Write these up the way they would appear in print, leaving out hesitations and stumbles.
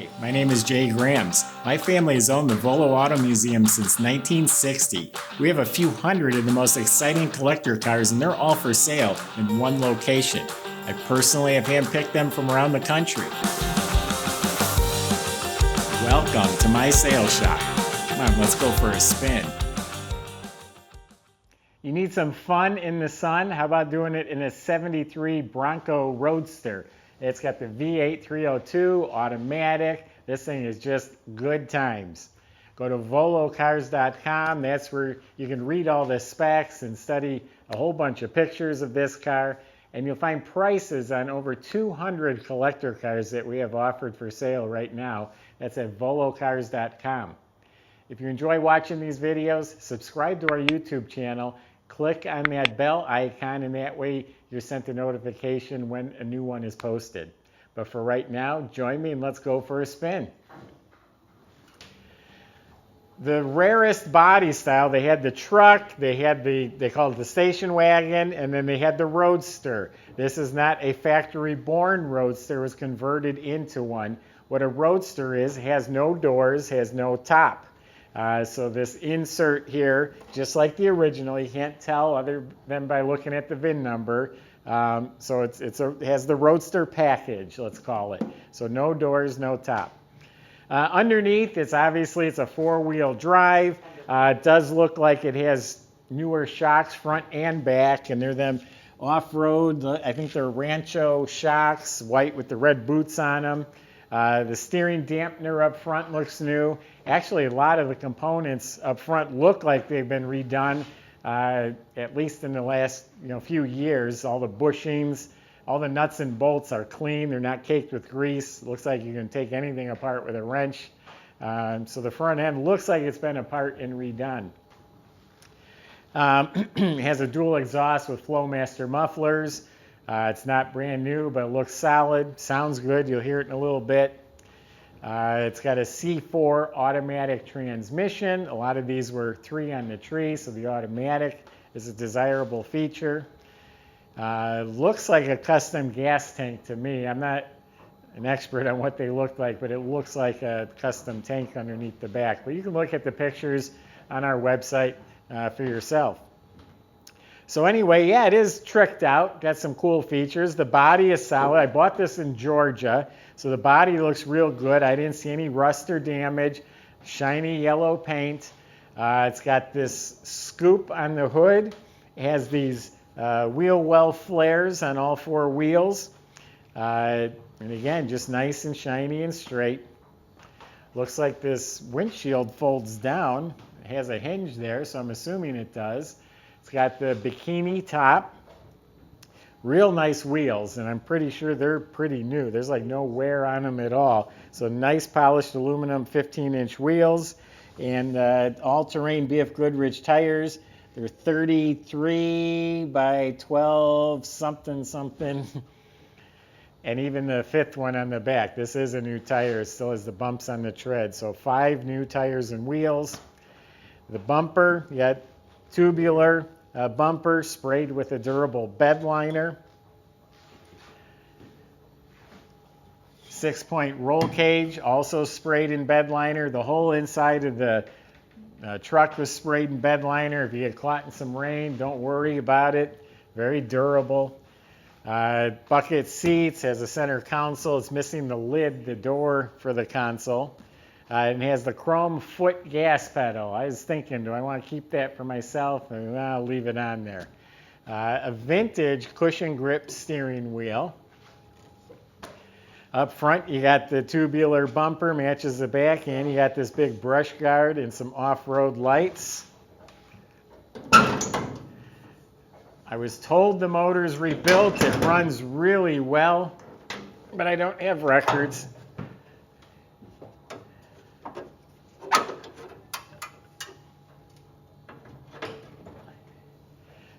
Hi, my name is Jay Grams. My family has owned the Volo Auto Museum since 1960. We have a few hundred of the most exciting collector cars, and they're all for sale in one location. I personally have handpicked them from around the country. Welcome to my sales shop. Come on, let's go for a spin. You need some fun in the sun? How about doing it in a 73 Bronco Roadster? It's got the V8 302 automatic. This thing is just good times. Go to volocars.com. That's where you can read all the specs and study a whole bunch of pictures of this car. And you'll find prices on over 200 collector cars that we have offered for sale right now. That's at volocars.com. If you enjoy watching these videos, subscribe to our YouTube channel. Click on that bell icon, and that way you're sent a notification when a new one is posted. But for right now, join me and let's go for a spin. The rarest body style, they had the truck, they called it the station wagon, and then they had the roadster. This is not a factory-born roadster, it was converted into one. What a roadster is, has no doors, has no top. So this insert here, just like the original, you can't tell other than by looking at the VIN number. So it has the roadster package, let's call it. So no doors, no top. Underneath, it's a four-wheel drive. It does look like it has newer shocks, front and back, and they're them off-road. I think they're Rancho shocks, white with the red boots on them. The steering dampener up front looks new. Actually, a lot of the components up front look like they've been redone, at least in the last few years. All the bushings, all the nuts and bolts are clean. They're not caked with grease. Looks like you can take anything apart with a wrench. So the front end looks like it's been apart and redone. It has a dual exhaust with Flowmaster mufflers. It's not brand new, but it looks solid. Sounds good. You'll hear it in a little bit. It's got a C4 automatic transmission. A lot of these were 3 on the tree, so the automatic is a desirable feature. Looks like a custom gas tank to me. I'm not an expert on what they look like, but it looks like a custom tank underneath the back. But you can look at the pictures on our website for yourself. So anyway, yeah, it is tricked out. Got some cool features. The body is solid. I bought this in Georgia, so the body looks real good. I didn't see any rust or damage. Shiny yellow paint. It's got this scoop on the hood. It has these wheel well flares on all 4 wheels. And again, just nice and shiny and straight. Looks like this windshield folds down. It has a hinge there, so I'm assuming it does. It's got the bikini top, real nice wheels, and I'm pretty sure they're pretty new. There's like no wear on them at all. So nice polished aluminum 15-inch wheels, and all-terrain BF Goodrich tires. They're 33 by 12 something. And even the 5th one on the back. This is a new tire. It still has the bumps on the tread. So 5 new tires and wheels. The bumper, you got tubular bumper sprayed with a durable bedliner. 6-point roll cage, also sprayed in bedliner. The whole inside of the truck was sprayed in bedliner. If you get caught in some rain, don't worry about it. Very durable. Bucket seats, has a center console. It's missing the lid, the door for the console. And it has the chrome foot gas pedal. I was thinking, do I want to keep that for myself? And I'll leave it on there. A vintage cushion grip steering wheel. Up front, you got the tubular bumper, matches the back end. You got this big brush guard and some off-road lights. I was told the motor's rebuilt. It runs really well, but I don't have records.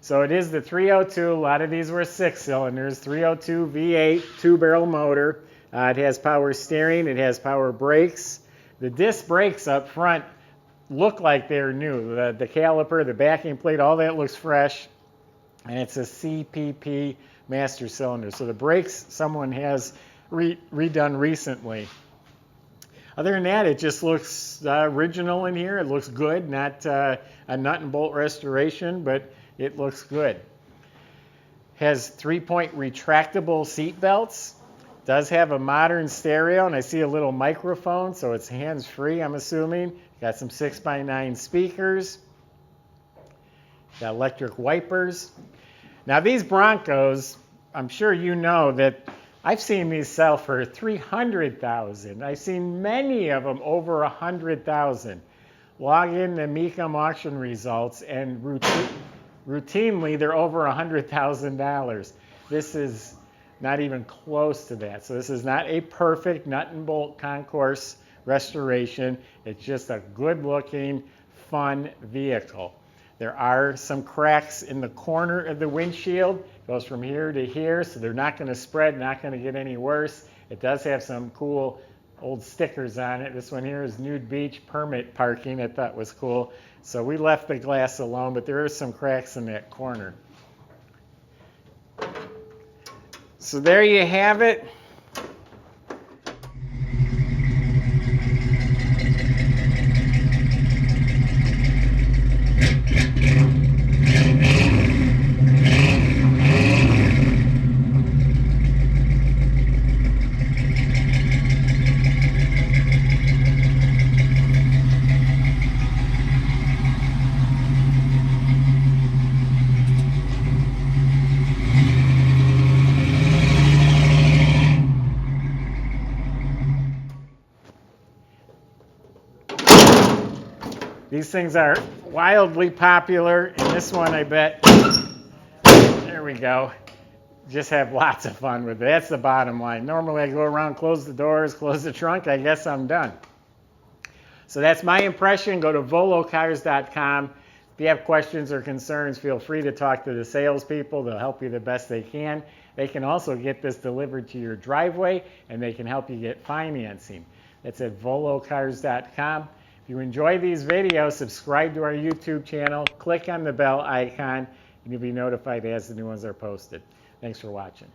So it is the 302. A lot of these were 6 cylinders. 302 V8 2-barrel motor. It has power steering. It has power brakes. The disc brakes up front look like they're new. The caliper, the backing plate, all that looks fresh. And it's a CPP master cylinder. So the brakes someone has redone recently. Other than that, it just looks original in here. It looks good, not a nut and bolt restoration, but it looks good. Has 3-point retractable seat belts. Does have a modern stereo, and I see a little microphone, so it's hands-free, I'm assuming. Got some 6x9 speakers. Got electric wipers. Now these Broncos, I'm sure you know that I've seen these sell for $300,000. I've seen many of them over $100,000. Log in the Mecum auction results, and routinely they're over $100,000. This is not even close to that. So this is not a perfect nut and bolt concourse restoration. It's just a good looking, fun vehicle. There are some cracks in the corner of the windshield. It goes from here to here, so they're not going to spread, not going to get any worse. It does have some cool old stickers on it. This one here is Nude Beach Permit Parking. I thought was cool. So we left the glass alone, but there are some cracks in that corner. So there you have it. These things are wildly popular, and this one, I bet, there we go, just have lots of fun with it. That's the bottom line. Normally I go around, close the doors, close the trunk, I guess I'm done. So that's my impression. Go to volocars.com. If you have questions or concerns, feel free to talk to the salespeople. They'll help you the best they can. They can also get this delivered to your driveway, and they can help you get financing. That's at volocars.com. If you enjoy these videos, subscribe to our YouTube channel, click on the bell icon, and you'll be notified as the new ones are posted. Thanks for watching.